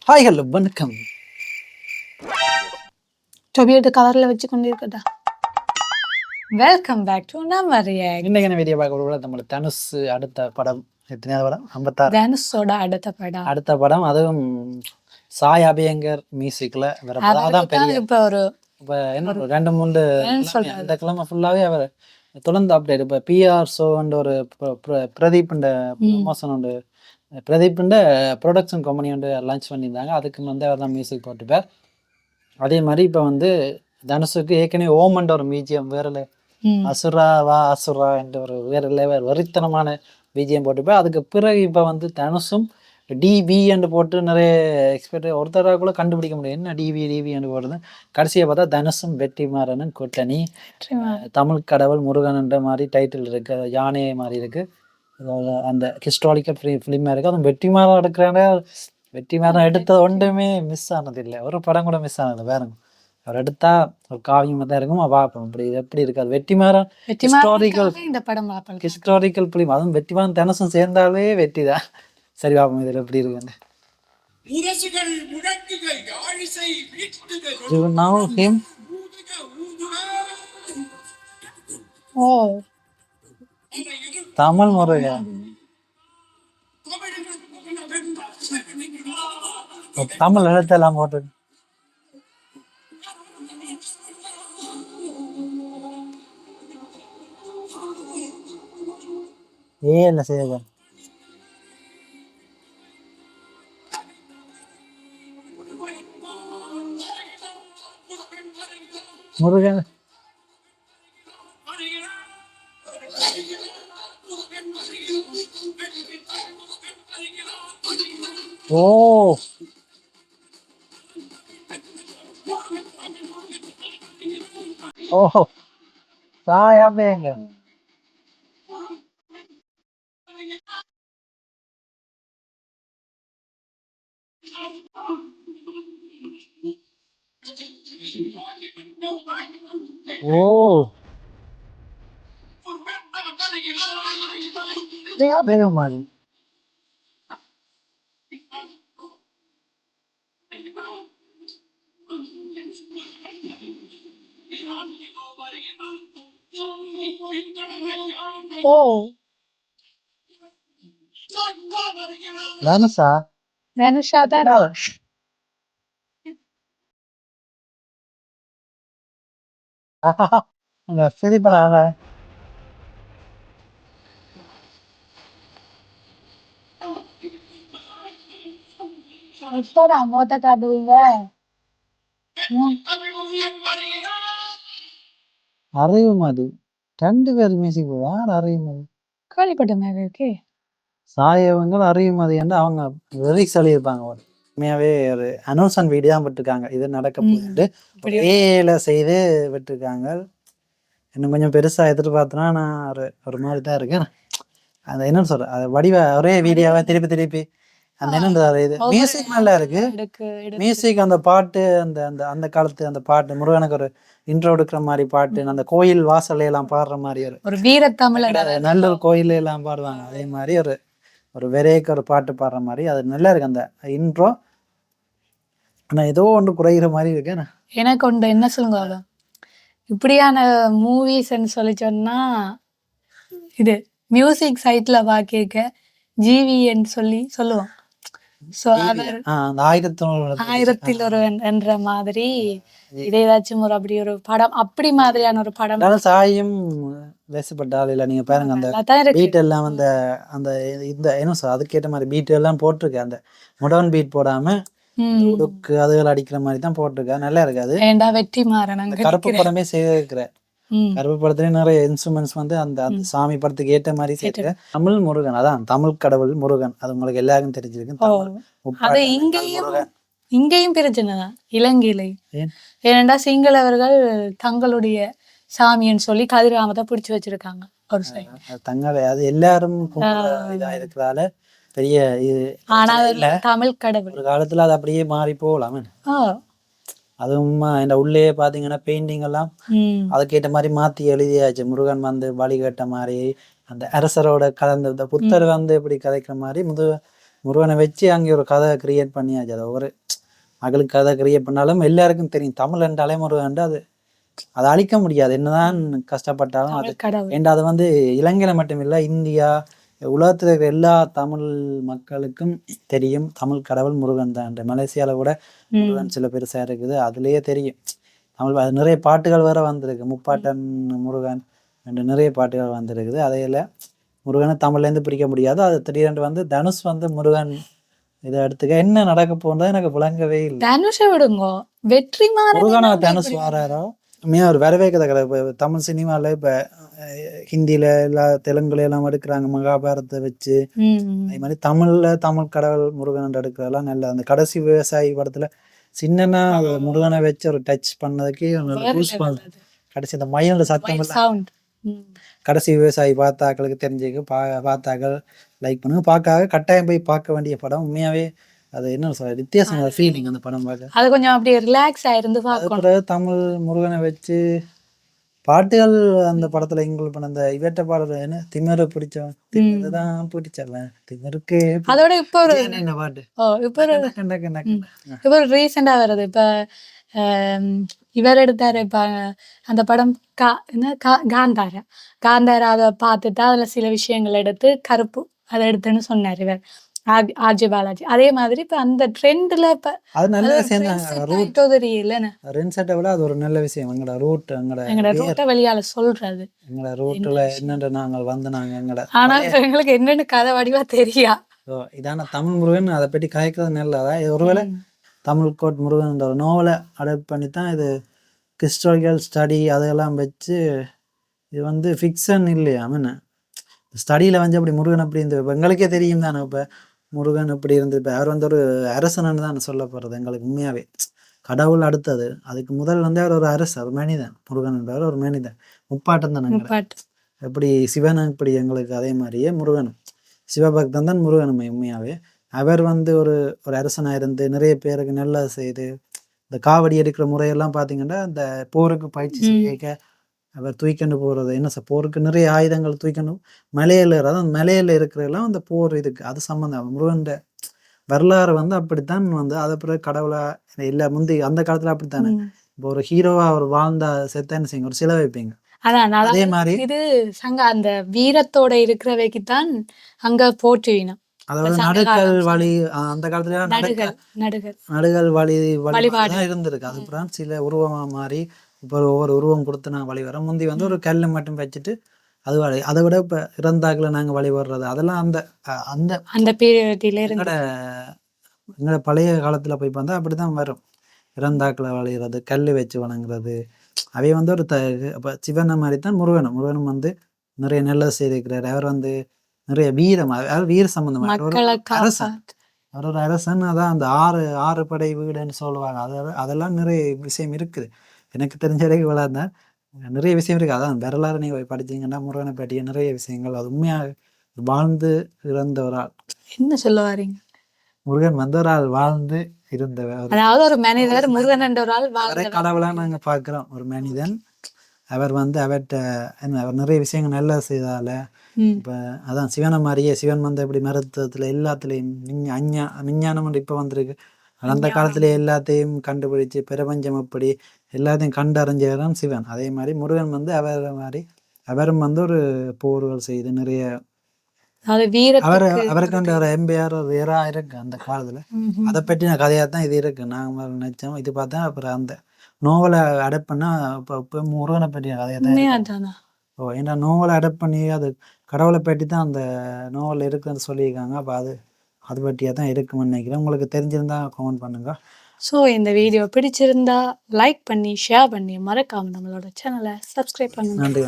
Hi hello வணக்கம். டொபியோட கவர்ல வச்சு கொண்டிருக்கட்டா. வெல்கம் பேக் டு நம்ம ரியாக்ட். இன்னைக்கு என்ன வீடியோ பார்க்க போகிறோம், நம்ம தனுஷ் அடுத்த படம். எத்தனையாவது படம்? 56. தனுஷோட அடுத்த படம் அதுவும் சாய் அபியங்கர் மியூசிக்ல வர படம். அதான் பெரிய இப்ப ஒரு இப்போ என்ன 2-3 அந்த கிழமை ஃபுல்லாகவே அவர் தொடர்ந்து அப்டேட். இப்போ பிஆர் ஷோன்ற ஒரு பிரதீப்ன்ற ப்ரொமோஷன் உண்டு, பிரதீப்ன்ற ப்ரொடக்ஷன் கம்பெனி வந்து லான்ச் பண்ணியிருந்தாங்க. அதுக்கு வந்து அவர் தான் மியூசிக் போட்டுப்பார். அதே மாதிரி இப்போ வந்து தனுஷுக்கு ஏற்கனவே ஓமன்ற ஒரு மியூசியம் வேற அசுரா வா அசுரா என்ற ஒரு வேற வெறித்தனமான பிஜிஎம் போட்டுப்பேன். அதுக்கு பிறகு இப்போ வந்து தனுஷும் டிவி என்று போட்டு நிறைய எக்ஸ்பெக்ட் ஒருத்தராக கூட கண்டுபிடிக்க முடியும் என்ன டிவி என்று போடுறது. கடைசியை பார்த்தா தனுஷும் வெற்றிமாறனும் கூட்டணி, தமிழ் கடவுள் முருகன்ன்ற மாதிரி டைட்டில் இருக்கு, யானை மாதிரி இருக்கு. அந்த ஹிஸ்டாரிக்கல் ஃபிலிமாக இருக்குது. அதுவும் வெற்றிமாறன் எடுக்கிறாங்க. வெற்றிமாறன் எடுத்தது ஒன்றுமே மிஸ் ஆனதில்லை, ஒரு படம் கூட மிஸ் ஆனதில்லை. வேறுங்க அவர் எடுத்தா ஒரு காவியமாக தான் இருக்கும். பார்ப்போம் இப்படி எப்படி இருக்காது. வெற்றிமாறன் ஹிஸ்டாரிக்கல் ஃபிலிம், அதுவும் வெற்றிமாறன் தனுஷும் சேர்ந்தாலே வெற்றி தான். சரி பார்ப்போம் இதில் எப்படி இருக்குன்னு. தமிழ் முருகன், தமிழ் எழுத்தெல்லாம் போட்டு இல்லை சேகர் முருகன். ஓ ஓஹோ சாயாமேங்க. ஓ மாதிரி ஓ தனுஷா தனுஷா தான் சிரிப்பனாங்க. மொத்த காட்டுவீங்க. அறிவு மது 2 பேர் மியூசிக் போவார். அறிவு மது கேள்விப்பட்ட மாதிரி இருக்கு. சாயவங்கள் அறிவு மது என்று அவங்க லிரிக்ஸ் எழுதியிருப்பாங்க. உண்மையாகவே ஒரு அனௌன்ஸ்மெண்ட் வீடியோ தான் விட்டுருக்காங்க. இது நடக்க போகுது ஏல செய்து விட்டுருக்காங்க. இன்னும் கொஞ்சம் பெருசாக எதிர்பார்த்தனா நான் ஒரு மாதிரி தான் இருக்கேன். அந்த என்னன்னு சொல்கிறேன், அது வடிவ ஒரே வீடியோவை திருப்பி அந்த என்னன்றது இது மியூசிக் நல்லா இருக்கு. மியூசிக் அந்த பாட்டு அந்த அந்த அந்த காலத்து அந்த பாட்டு முருகனுக்கு ஒரு இன்ட்ரோ எடுக்கிற மாதிரி பாட்டு, அந்த கோயில் வாசல்ல எல்லாம் பாடுற மாதிரி ஒரு வீரத்தமிழ் நல்ல ஒரு கோயில எல்லாம் பாடுவாங்க. அதே மாதிரி ஒரு வெறேக்கு ஒரு பாட்டு பாடுற மாதிரி அது நல்லா இருக்கு அந்த இன்ட்ரோ. ஆனால் ஏதோ ஒன்று குறைகிற மாதிரி இருக்கு. எனக்கு ஒன்று என்ன சொல்லுங்க, இப்படியான மூவிஸ்ன்னு சொல்லி சொன்னா இது மியூசிக் சைட்ல பாக்கிருக்க ஜிவின்னு சொல்லுவோம். ஆயிரத்தில் ஒருவன் என்ற மாதிரி இது ஏதாச்சும் ஒரு அப்படி ஒரு படம், அப்படி மாதிரியான ஒரு படம். சாயும் வேசப்பட்டால் இல்லை நீங்க பாருங்க அந்த பீட் எல்லாம் அந்த அந்த இந்த என்ன சார் அதுக்கேற்ற மாதிரி பீட் எல்லாம் போட்டிருக்கேன். அந்த மாடர்ன் பீட் போடாம உடுக்கு அதுகள் அடிக்கிற மாதிரி தான் போட்டிருக்கேன். நல்லா இருக்காது. வெற்றிமாறன் கருப்பு படமே செய்திருக்கிறேன். கருப்பு படத்துலயும் நிறைய இன்ஸ்ட்ருமெண்ட்ஸ் வந்து அந்த சாமி படத்துக்கு ஏற்ற மாதிரி சேர்த்து. தமிழ் முருகன், அதான் தமிழ் கடவுள் முருகன், அது உங்களுக்கு எல்லாருக்கும் தெரிஞ்சிருக்கு. இங்கேயும் பிரச்சனை தான் இலங்கையில. ஏனென்றா சிங்களவர்கள் தங்களுடைய சாமின்னு சொல்லி கதிராமத்தை பிடிச்சு வச்சிருக்காங்க ஒரு சைடு. தங்களை அது எல்லாரும் இதா இருக்கிறதால பெரிய இது. ஆனா தமிழ் கடவுள் ஒரு காலத்துல அது அப்படியே மாறி போகலாமே. அதுவும் இந்த உள்ளே பாத்தீங்கன்னா பெயிண்டிங் எல்லாம் அதுக்கேற்ற மாதிரி மாத்தி எழுதியாச்சு. முருகன் வந்து வழிகட்ட மாதிரி அந்த அரசரோட கலந்து புத்தர் வந்து இப்படி கதைக்கிற மாதிரி முருகனை வச்சு அங்கே ஒரு கதை கிரியேட் பண்ணியாச்சு. அது ஒவ்வொரு மகளுக்கு கதை கிரியேட் பண்ணாலும் எல்லாருக்கும் தெரியும் தமிழ் என்றாலே முருகன், அது அதை அழிக்க முடியாது என்னதான் கஷ்டப்பட்டாலும். அது கடவுள். ஏன்டா அது வந்து இலங்கையில மட்டும் இல்லை, இந்தியா உலகத்தில் இருக்கிற எல்லா தமிழ் மக்களுக்கும் தெரியும் தமிழ் கடவுள் முருகன் தான். மலேசியாவில் கூட முருகன் சில பெருசாக இருக்குது, அதுலேயே தெரியும் தமிழ். அது நிறைய பாட்டுகள் வேற வந்திருக்கு, முப்பாட்டன் முருகன் என்று நிறைய பாட்டுகள் வந்திருக்குது. அதையில முருகனை தமிழ்லேருந்து பிரிக்க முடியாது. அது திடீரென்று வந்து தனுஷ் வந்து முருகன் இதை எடுத்துக்க என்ன நடக்க போன்றது எனக்கு விளங்கவே இல்லை. தனுஷை விடுங்க, வெற்றிமாறன் முருகனா தனுஷ் வாராரோ உண்மையாக ஒரு வரவேற்கத கதை. இப்போ தமிழ் சினிமாவில் இப்போ ஹிந்தியில் எல்லா தெலுங்குல எல்லாம் எடுக்கிறாங்க மகாபாரத்தை வச்சு. அதே மாதிரி தமிழ் கடவுள் முருகன் எடுக்கிறதெல்லாம் நல்ல. அந்த கடைசி விவசாயி படத்துல சின்னன்னா முருகனை வச்சு ஒரு டச் பண்ணதுக்கு கடைசி அந்த மயிலோட சத்தம் எல்லாம் கடைசி விவசாயி பார்த்தாக்களுக்கு தெரிஞ்சுக்கு பார்த்தாக்கள் லைக் பண்ணுங்க. பார்க்காக கட்டாயம் போய் பார்க்க வேண்டிய படம். உண்மையாவே அது என்ன சொல்ற வித்தியாசம் ஃபீலிங் அந்த படம் பார்க்க. அது கொஞ்சம் அப்படியே ரிலாக்ஸ் ஆயிருந்து பார்க்கணும். தமிழ் முருகனை வச்சு பாட்டுகள் அந்த படத்துல இன்க்ளூட் பண்ண அந்த இவற்ற பாடல் என்ன திமிர பிடிச்சவன் திமிருதான் பிடிச்சவன் திமிருக்கு. அதோட இப்போ ஒரு என்ன பாட்டு இப்போ ஒரு ரீசெண்டா வருது. இப்ப இவர் எடுத்தாரு இப்ப அந்த படம் காந்தாரா அதை பார்த்துட்டு அதுல சில விஷயங்கள் எடுத்து கருப்பு அதை எடுத்துன்னு சொன்னார் இவர் ஆர்ஜே பாலாஜி. அதே மாதிரி இப்ப அந்த ட்ரெண்ட்ல இப்ப அது நல்ல விட அது ஒரு நல்ல விஷயம். எங்கட ரூட்டை வெளியால சொல்றது, எங்கட ரூட்ல என்னென்ன நாங்கள் வந்து நாங்க எங்கட ஆனா எங்களுக்கு என்னென்னு கதை வடிவா தெரியா. இதான தமிழ் முருகன் அதை பற்றி காய்க்கிறது நல்லதா. ஒருவேளை தமிழ் கோட் முருகன் ஒரு நோவலை அடாப்ட் பண்ணித்தான் இது ஹிஸ்டாரிக்கல் ஸ்டடி அதெல்லாம் வச்சு. இது வந்து ஃபிக்ஷன் இல்லையா என்ன ஸ்டடியில் வந்து அப்படி முருகன் அப்படி இருந்து எங்களுக்கே தெரியும் தானே. இப்போ முருகன் இப்படி இருந்து இப்போ அவர் வந்து ஒரு அரசனன்னு தான் சொல்ல போகிறது எங்களுக்கு. உண்மையாகவே கடவுள் அடுத்தது, அதுக்கு முதல் வந்து அவர் ஒரு அரசர், ஒரு மனிதன். முருகன் என்றவர் ஒரு மனிதன், முப்பாட்டம் தானே. எப்படி சிவன் இப்படி எங்களுக்கு அதே மாதிரியே முருகனும் சிவபக்தன் தான் முருகனுமே. உண்மையாகவே அவர் வந்து ஒரு அரசனாக இருந்து நிறைய பேருக்கு நல்லது செய்து இந்த காவடி எடுக்கிற முறையெல்லாம் பார்த்தீங்கன்னா இந்த போருக்கு பயிற்சி செய்ய அவர் தூக்கிண்டு போகிறது என்ன போருக்கு நிறைய ஆயுதங்கள் தூக்கிண்டு மலையில் அதாவது மலையில் இருக்கிறதெல்லாம் அந்த போர் இதுக்கு அது சம்மந்தம். முருகன் வரலாறு வந்து அப்படித்தான் வந்து அதை பிறகு கடவுளா இல்லை முந்தி அந்த காலத்தில் அப்படித்தானே. இப்போ ஒரு ஹீரோவா அவர் வாழ்ந்தா செத்தன்னு செய்யுங்க ஒரு சிலை வைப்பீங்க. அதே மாதிரி இது சங்க அந்த வீரத்தோட இருக்கிறவைக்குத்தான் அங்க போற்றுவினம். அதாவது நடுக்கல் வழி அந்த காலத்துல நடுகள் வழி வழிபாடு இருந்திருக்கு. அதுக்கப்புறம் சில உருவமா மாறி இப்போ ஒவ்வொரு உருவம் கொடுத்து நாங்கள் வழிபடுற முந்தி வந்து ஒரு கல் மட்டும் வச்சுட்டு அது அதை விட இப்போ இறந்தாக்களை நாங்கள் வழிபடுறது அதெல்லாம் அந்த அந்த அந்த பீரியட்ல எங்களோட பழைய காலத்தில் போய் பார்த்தா அப்படி தான் வரும். இறந்தாக்களை வழிகிறது, கல் வச்சு வணங்குறது, அவை வந்து ஒரு அப்போ சிவனை மாதிரி தான் முருகனும் வந்து நிறைய நல்லது செய்திருக்கிறார். அவர் வந்து நிறைய வீரம், வீர சம்பந்தமாக அரசன், அவர் ஒரு அரசன். அதான் அந்த ஆறு படை வீடுன்னு சொல்லுவாங்க. அதெல்லாம் நிறைய விஷயம் இருக்குது. எனக்கு தெரிஞ்ச வரைக்கும் இவ்வளோதான், நிறைய விஷயம் இருக்குது. அதான் வரலாறு நீங்கள் படிச்சீங்கன்னா முருகனை பற்றிய நிறைய விஷயங்கள். அது உண்மையாக வாழ்ந்து இறந்த ஒரு ஆள். என்ன சொல்ல வரீங்க? முருகன் வந்து ஒரு ஆள் வாழ்ந்து இருந்தவர், அதாவது ஒரு மனிதர். முருகன் என்ற ஒரு ஆள் கடவுளா நாங்க பாக்குறோம். ஒரு மனிதன் அவர் வந்து அவர்கிட்ட அவர் நிறைய விஷயங்கள் நல்லா செய்தால. இப்ப அதான் சிவனை மாதிரியே சிவன் வந்து எப்படி மருத்துவத்துல எல்லாத்துலயும் விஞ்ஞானம் இப்ப வந்திருக்கு. அந்த காலத்துல எல்லாத்தையும் கண்டுபிடிச்சு பிரபஞ்சம் எப்படி எல்லாத்தையும் கண்டறிஞ்சவரும் சிவன். அதே மாதிரி முருகன் வந்து அவரும் வந்து ஒரு போர்கள் செய்து நிறைய அவருக்கு அந்த ஒரு எம்பையார் ஒரு வேறா இருக்கு அந்த காலத்துல. அதை பற்றி நான் கதையா தான் இது இருக்கு. நாங்க நினைச்சோம் இது பார்த்தா அப்புறம் அந்த நோவலை அடாப்ட் பண்ணா இப்போ முருகனை பற்றிய கதையா தான். ஏன்னா நோவலை அடாப்ட் பண்ணி அது கடவுளை பற்றி தான் அந்த நோவல் இருக்குன்னு சொல்லியிருக்காங்க. அப்போ அது பற்றியா தான் இருக்குன்னு நினைக்கிறேன். உங்களுக்கு தெரிஞ்சிருந்தா கமெண்ட் பண்ணுங்க. ஸோ இந்த வீடியோ பிடிச்சிருந்தா லைக் பண்ணி ஷேர் பண்ணி மறக்காம நம்மளோட சேனலை சப்ஸ்கிரைப் பண்ணுங்க. நன்றி.